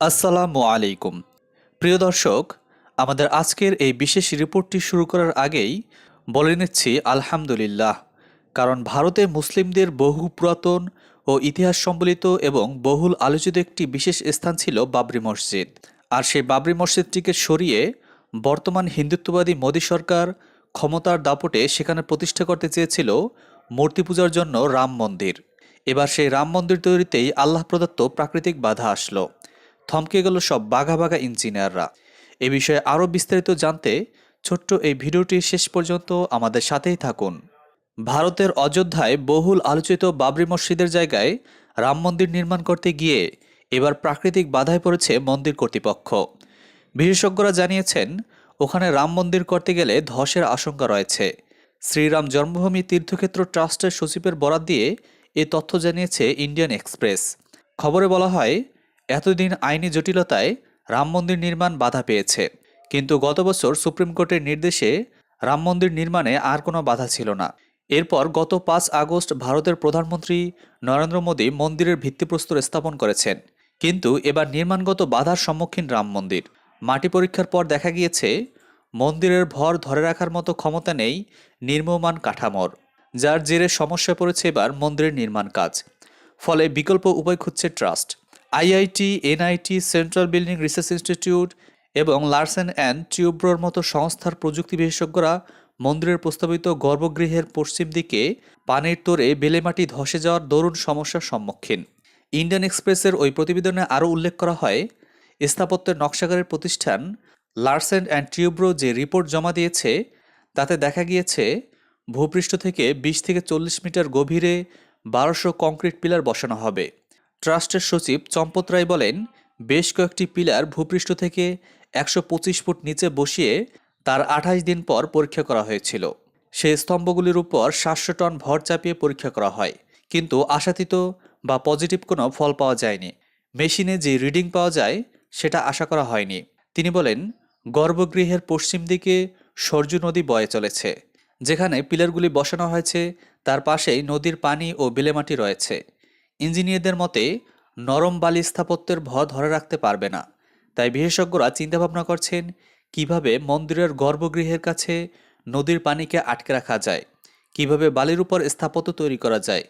আসসালামু আলাইকুম। প্রিয় দর্শক, আমাদের আজকের এই বিশেষ রিপোর্টটি শুরু করার আগেই বলে নিচ্ছি আলহামদুলিল্লাহ। কারণ ভারতে মুসলিমদের বহু পুরাতন ও ইতিহাস সম্বলিত এবং বহুল আলোচিত একটি বিশেষ স্থান ছিল বাবরি মসজিদ। আর সেই বাবরি মসজিদটিকে সরিয়ে বর্তমান হিন্দুত্ববাদী মোদী সরকার ক্ষমতার দাপটে সেখানে প্রতিষ্ঠা করতে চেয়েছিল মূর্তি পূজার জন্য রাম মন্দির। এবার সেই রাম মন্দির তৈরিতেই আল্লাহ প্রদত্ত প্রাকৃতিক বাধা আসলো। থমকে গেল সব বাঘা বাঘা ইঞ্জিনিয়াররা। এ বিষয়ে আরও বিস্তারিত জানতে ছোট্ট এই ভিডিওটি শেষ পর্যন্ত আমাদের সাথেই থাকুন। ভারতের অযোধ্যায় বহুল আলোচিত বাবরি মসজিদের জায়গায় রাম মন্দির নির্মাণ করতে গিয়ে এবার প্রাকৃতিক বাধায় পড়েছে মন্দির কর্তৃপক্ষ। বিশেষজ্ঞরা জানিয়েছেন, ওখানে রাম মন্দির করতে গেলে ধসের আশঙ্কা রয়েছে। শ্রীরাম জন্মভূমি তীর্থক্ষেত্র ট্রাস্টের সচিবের বরাত দিয়ে এ তথ্য জানিয়েছে ইন্ডিয়ান এক্সপ্রেস। খবরে বলা হয়, এতদিন আইনি জটিলতায় রাম মন্দির নির্মাণ বাধা পেয়েছে, কিন্তু গত বছর সুপ্রিম কোর্টের নির্দেশে রাম মন্দির নির্মাণে আর কোনো বাধা ছিল না। এরপর গত 5 আগস্ট ভারতের প্রধানমন্ত্রী নরেন্দ্র মোদী মন্দিরের ভিত্তিপ্রস্তর স্থাপন করেছেন। কিন্তু এবার নির্মাণগত বাধার সম্মুখীন রাম মন্দির। মাটি পরীক্ষার পর দেখা গিয়েছে, মন্দিরের ভর ধরে রাখার মতো ক্ষমতা নেই নির্মমান কাঠামোর, যার জেরে সমস্যায় পড়েছে এবার মন্দিরের নির্মাণ কাজ। ফলে বিকল্প উপায় খুঁজছে trust. IIT, NIT, central building research institute এবং লার্সেন অ্যান্ড টিউব্রোর মতো সংস্থার প্রযুক্তি বিশেষজ্ঞরা মন্দিরের প্রস্তাবিত গর্ভগৃহের পশ্চিম দিকে পানির তোরে বেলেমাটি ধসে যাওয়ার দরুণ সমস্যার সম্মুখীন। ইন্ডিয়ান এক্সপ্রেসের ওই প্রতিবেদনে আরও উল্লেখ করা হয়, স্থাপত্যের নকশাকারের প্রতিষ্ঠান লার্সেন অ্যান্ড টিউব্রো যে রিপোর্ট জমা দিয়েছে তাতে দেখা গিয়েছে, ভূপৃষ্ঠ থেকে 20 থেকে 40 মিটার গভীরে 1200 কংক্রিট পিলার বসানো হবে। ট্রাস্টের সচিব চম্পত রায় বলেন, বেশ কয়েকটি পিলার ভূপৃষ্ঠ থেকে 125 ফুট নিচে বসিয়ে তার 28 দিন পর পরীক্ষা করা হয়েছিল। সেই স্তম্ভগুলির উপর 700 টন ভর চাপিয়ে পরীক্ষা করা হয়, কিন্তু আশাতীত বা পজিটিভ কোনো ফল পাওয়া যায়নি। মেশিনে যে রিডিং পাওয়া যায় সেটা আশা করা হয়নি। তিনি বলেন, গর্ভগৃহের পশ্চিম দিকে সরজু নদী বয়ে চলেছে। যেখানে পিলারগুলি বসানো হয়েছে তার পাশেই নদীর পানি ও বেলেমাটি রয়েছে। ইঞ্জিনিয়ারদের মতে, নরম বালি স্থাপত্যের ভর ধরে রাখতে পারবে না। তাই বিশেষজ্ঞরা চিন্তাভাবনা করছেন কিভাবে মন্দিরের গর্ভগৃহের কাছে নদীর পানিকে আটকে রাখা যায়, কিভাবে বালির উপর স্থাপত্য তৈরি করা যায়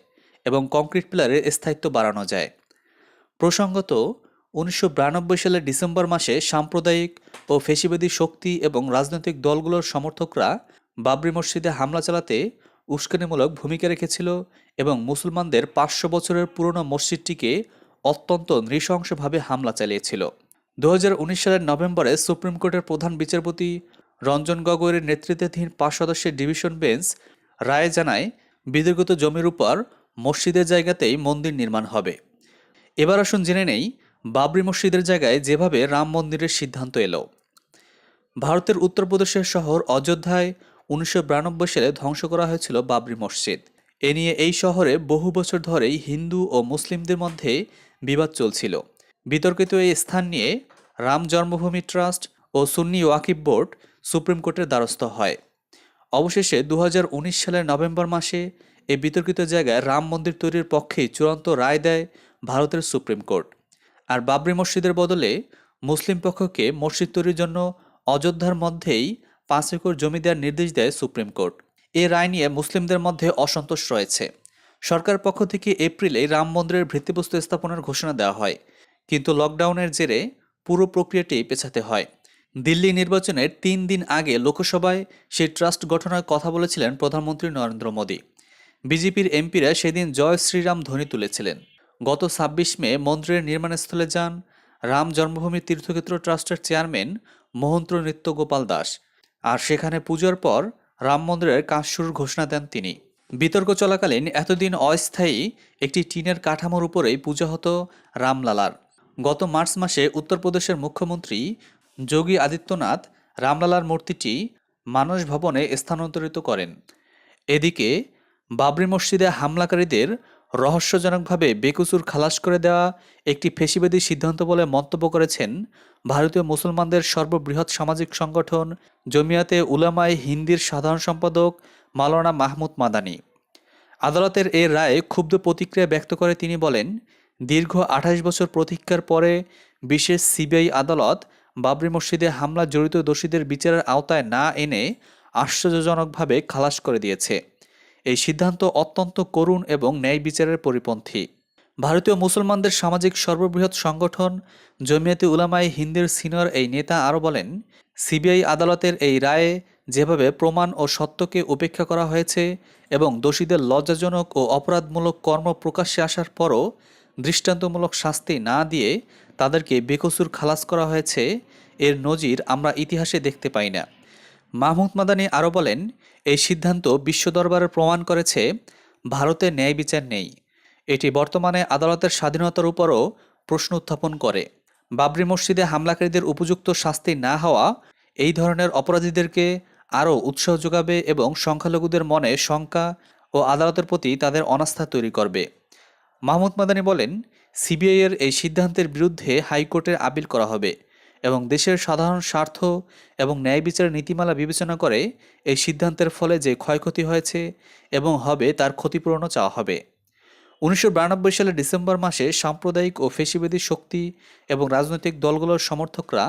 এবং কংক্রিট পিলারের স্থায়িত্ব বাড়ানো যায়। প্রসঙ্গত, 1992 সালের ডিসেম্বর মাসে সাম্প্রদায়িক ও ফ্যাসিবাদী শক্তি এবং রাজনৈতিক দলগুলোর সমর্থকরা বাবরি মসজিদে হামলা চালাতে উস্কানিমূলক ভূমিকা রেখেছিল এবং মুসলমানদের 500 বছরের পুরনো মসজিদটিকে অত্যন্ত নৃশংসভাবে হামলা চালিয়েছিল। 2019 সালের নভেম্বরে সুপ্রিম কোর্টের প্রধান বিচারপতি রঞ্জন গগৈয়ের নেতৃত্বাধীন 5 সদস্যের ডিভিশন বেঞ্চ রায়ে জানায়, বিধিগত জমির উপর মসজিদের জায়গাতেই মন্দির নির্মাণ হবে। এবার আসুন জেনে নেই, বাবরি মসজিদের জায়গায় যেভাবে রাম মন্দিরের সিদ্ধান্ত এলো। ভারতের উত্তরপ্রদেশের শহর অযোধ্যায় 1992 সালে ধ্বংস করা হয়েছিল বাবরি মসজিদ। এ নিয়ে এই শহরে বহু বছর ধরেই হিন্দু ও মুসলিমদের মধ্যে বিবাদ চলছিল। বিতর্কিত এই স্থান নিয়ে রাম জন্মভূমি ট্রাস্ট ও সুন্নি ওয়াকিফ বোর্ড সুপ্রিম কোর্টের দ্বারস্থ হয়। অবশেষে 2019 সালের নভেম্বর মাসে এই বিতর্কিত জায়গায় রাম মন্দির তৈরির পক্ষেই চূড়ান্ত রায় দেয় ভারতের সুপ্রিম কোর্ট। আর বাবরি মসজিদের বদলে মুসলিম পক্ষকে মসজিদ তৈরির জন্য অযোধ্যার মধ্যেই 5 একর জমি দেওয়ার নির্দেশ দেয় সুপ্রিম কোর্ট। এই রায় নিয়ে মুসলিমদের মধ্যে অসন্তোষ রয়েছে। সরকার পক্ষ থেকে এপ্রিলে রাম মন্দিরের ভিত্তিপ্রস্তর স্থাপনের ঘোষণা দেওয়া হয়, কিন্তু লকডাউনের জেরে পুরো প্রক্রিয়াটি পেছাতে হয়। দিল্লি নির্বাচনের 3 দিন আগে লোকসভায় সেই ট্রাস্ট গঠনের কথা বলেছিলেন প্রধানমন্ত্রী নরেন্দ্র মোদী। বিজেপির এমপিরা সেদিন জয় শ্রীরাম ধ্বনি তুলেছিলেন। গত 26 মে মন্দিরের নির্মাণস্থলে যান রাম জন্মভূমি তীর্থক্ষেত্র ট্রাস্টের চেয়ারম্যান মহন্ত নৃত্য গোপাল দাস। আর সেখানে পুজোর পর রাম মন্দিরের কাজ শুরুর ঘোষণা দেন তিনি। বিতর্ক চলাকালীন এতদিন অস্থায়ী একটি টিনের কাঠামোর উপরেই পূজা হতো রামলালার। গত মার্চ মাসে উত্তরপ্রদেশের মুখ্যমন্ত্রী যোগী আদিত্যনাথ রামলালার মূর্তিটি মানস ভবনে স্থানান্তরিত করেন। এদিকে বাবরি মসজিদে হামলাকারীদের রহস্যজনকভাবে বেকসুর খালাস করে দেওয়া একটি ফ্যাসিবাদী সিদ্ধান্ত বলে মন্তব্য করেছেন ভারতীয় মুসলমানদের সর্ববৃহৎ সামাজিক সংগঠন জমিয়াতে উলামায়ে হিন্দির সাধারণ সম্পাদক মাওলানা মাহমুদ মাদানী। আদালতের এই রায়ে ক্ষুব্ধ প্রতিক্রিয়া ব্যক্ত করে তিনি বলেন, দীর্ঘ ২৮ বছর প্রতীক্ষার পরে বিশেষ সিবিআই আদালত বাবরি মসজিদে হামলা জড়িত দোষীদের বিচারের আওতায় না এনে আশ্চর্যজনকভাবে খালাস করে দিয়েছে। এই সিদ্ধান্ত অত্যন্ত করুণ এবং ন্যায় বিচারের পরিপন্থী। ভারতীয় মুসলমানদের সামাজিক সর্ববৃহৎ সংগঠন জমিয়াতে উলামায়ে হিন্দের সিনিয়র এই নেতা আরও বলেন, সিবিআই আদালতের এই রায়ে যেভাবে প্রমাণ ও সত্যকে উপেক্ষা করা হয়েছে এবং দোষীদের লজ্জাজনক ও অপরাধমূলক কর্ম প্রকাশ্যে আসার পরও দৃষ্টান্তমূলক শাস্তি না দিয়ে তাদেরকে বেকসুর খালাস করা হয়েছে, এর নজির আমরা ইতিহাসে দেখতে পাই না। মাহমুদ মাদানী আরও বলেন, এই সিদ্ধান্ত বিশ্ব দরবারে প্রমাণ করেছে ভারতে ন্যায় বিচার নেই। এটি বর্তমানে আদালতের স্বাধীনতার উপরও প্রশ্ন উত্থাপন করে। বাবরি মসজিদে হামলাকারীদের উপযুক্ত শাস্তি না হওয়া এই ধরনের অপরাধীদেরকে আরও উৎসাহ যোগাবে এবং সংখ্যালঘুদের মনে শঙ্কা ও আদালতের প্রতি তাদের অনাস্থা তৈরি করবে। মাহমুদ মাদানী বলেন, সিবিআইয়ের এই সিদ্ধান্তের বিরুদ্ধে হাইকোর্টের আপিল করা হবে এবং দেশের সাধারণ স্বার্থ এবং ন্যায় বিচারের নীতিমালা বিবেচনা করে এই সিদ্ধান্তের ফলে যে ক্ষয়ক্ষতি হয়েছে এবং হবে তার ক্ষতিপূরণও চাওয়া হবে। ১৯৯২ সালের ডিসেম্বর মাসে সাম্প্রদায়িক ও ফ্যাসিবাদী শক্তি এবং রাজনৈতিক দলগুলোর সমর্থকরা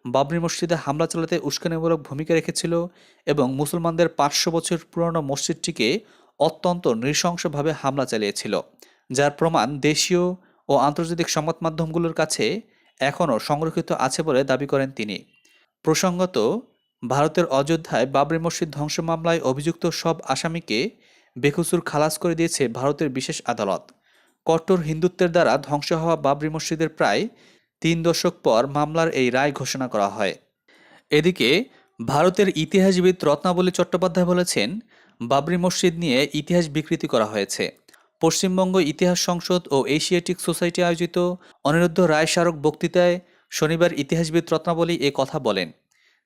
বাবরি মসজিদে হামলা চালাতে উস্কানিমূলক ভূমিকা রেখেছিল এবং মুসলমানদের ৫০০ বছর পুরনো মসজিদটিকে অত্যন্ত নৃশংসভাবে হামলা চালিয়েছিল, যার প্রমাণ দেশীয় ও আন্তর্জাতিক সংবাদ মাধ্যমগুলোর কাছে এখনও সংরক্ষিত আছে বলে দাবি করেন তিনি। প্রসঙ্গত, ভারতের অযোধ্যায় বাবরি মসজিদ ধ্বংস মামলায় অভিযুক্ত সব আসামিকে বেকসুর খালাস করে দিয়েছে ভারতের বিশেষ আদালত। কট্টর হিন্দুত্বের দ্বারা ধ্বংস হওয়া বাবরি মসজিদের প্রায় ৩ দশক পর মামলার এই রায় ঘোষণা করা হয়। এদিকে ভারতের ইতিহাসবিদ রত্নাবলী চট্টোপাধ্যায় বলেছেন, বাবরি মসজিদ নিয়ে ইতিহাস বিকৃতি করা হয়েছে। পশ্চিমবঙ্গ ইতিহাস সংসদ ও এশিয়াটিক সোসাইটি আয়োজিত অনিরুদ্ধ রায় স্মারক বক্তৃতায় শনিবার ইতিহাসবিদ রত্নাবলী এ কথা বলেন।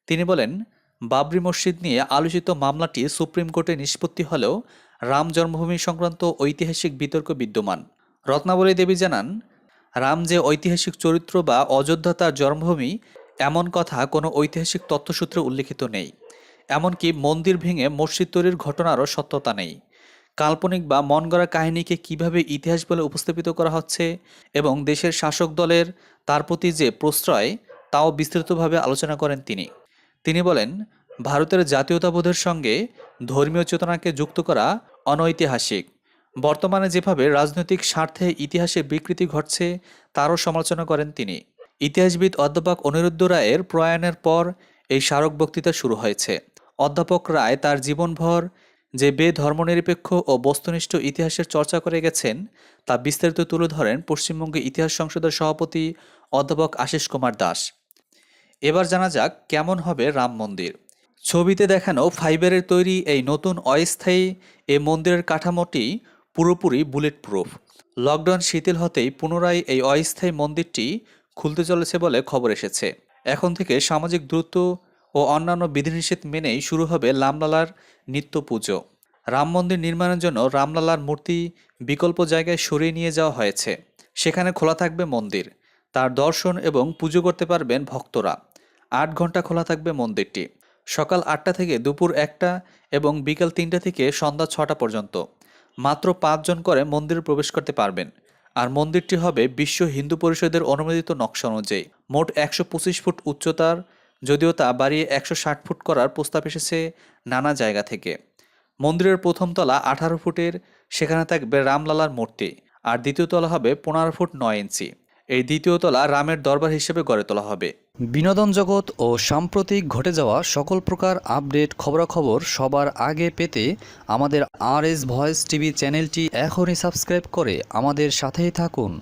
তিনি বলেন, বাবরি মসজিদ নিয়ে আলোচিত মামলাটি সুপ্রিম কোর্টে নিষ্পত্তি হলেও রাম জন্মভূমি সংক্রান্ত ঐতিহাসিক বিতর্ক বিদ্যমান। রত্নাবলী দেবী জানান, রাম যে ঐতিহাসিক চরিত্র বা অযোধ্যা তার জন্মভূমি এমন কথা কোনো ঐতিহাসিক তথ্যসূত্রে উল্লিখিত নেই। এমনকি মন্দির ভেঙে মসজিদ তৈরির ঘটনারও সত্যতা নেই। কাল্পনিক বা মন গড়া কাহিনীকে কিভাবে ইতিহাস বলে উপস্থাপিত করা হচ্ছে এবং দেশের শাসক দলের তার প্রতি যে প্রশ্রয় তাও বিস্তৃতভাবে আলোচনা করেন তিনি। তিনি বলেন, ভারতের জাতীয়তাবোধের সঙ্গে ধর্মীয় চেতনাকে যুক্ত করা অনৈতিহাসিক। বর্তমানে যেভাবে রাজনৈতিক স্বার্থে ইতিহাসে বিকৃতি ঘটছে তারও সমালোচনা করেন তিনি। ইতিহাসবিদ অধ্যাপক অনিরুদ্ধ রায়ের প্রয়াণের পর এই স্মারক বক্তৃতা শুরু হয়েছে। অধ্যাপক রায় তার জীবনভর যে ধর্মনিরপেক্ষ ও বস্তুনিষ্ঠ ইতিহাসের চর্চা করে গেছেন তা বিস্তারিত তুলে ধরেন পশ্চিমবঙ্গ ইতিহাস সংসদের সভাপতি অধ্যাপক আশিস কুমার দাস। এবার জানা যাক কেমন হবে রাম মন্দির। ছবিতে দেখানো ফাইবারের তৈরি এই নতুন অস্থায়ী এ মন্দিরের কাঠামোটি পুরোপুরি বুলেট প্রুফ। লকডাউন শিথিল হতেই পুনরায় এই অস্থায়ী মন্দিরটি খুলতে চলেছে বলে খবর এসেছে। এখন থেকে সামাজিক দূরত্ব ও অন্যান্য বিধিনিষেধ মেনেই শুরু হবে রামলালার নিত্য পুজো। রাম মন্দির নির্মাণের জন্য রামলালার মূর্তি বিকল্প জায়গায় সরিয়ে নিয়ে যাওয়া হয়েছে। সেখানে খোলা থাকবে মন্দির, তার দর্শন এবং পুজো করতে পারবেন ভক্তরা। ৮ ঘন্টা খোলা থাকবে মন্দিরটি, সকাল ৮টা থেকে দুপুর ১টা এবং বিকাল ৩টা থেকে সন্ধ্যা ৬টা পর্যন্ত। মাত্র ৫ জন করে মন্দিরে প্রবেশ করতে পারবেন। আর মন্দিরটি হবে বিশ্ব হিন্দু পরিষদের অনুমোদিত নকশা অনুযায়ী। মোট ১২৫ ফুট উচ্চতার, যদিও তা বাড়িয়ে ১৬০ ফুট করার প্রস্তাব এসেছে নানা জায়গা থেকে। মন্দিরের প্রথম তলা ১৮ ফুটের, সেখানে থাকবে রামলালার মূর্তি। আর দ্বিতীয় তলা হবে ১৫ ফুট ৯ ইঞ্চি। এই দ্বিতীয় তলা রামের দরবার হিসেবে গড়ে তোলা হবে। বিনোদন জগৎ ও সাম্প্রতিক ঘটে যাওয়া সকল প্রকার আপডেট খবরাখবর সবার আগে পেতে আমাদের RS ভয়েস টিভি চ্যানেলটি এখনই সাবস্ক্রাইব করে আমাদের সাথেই থাকুন।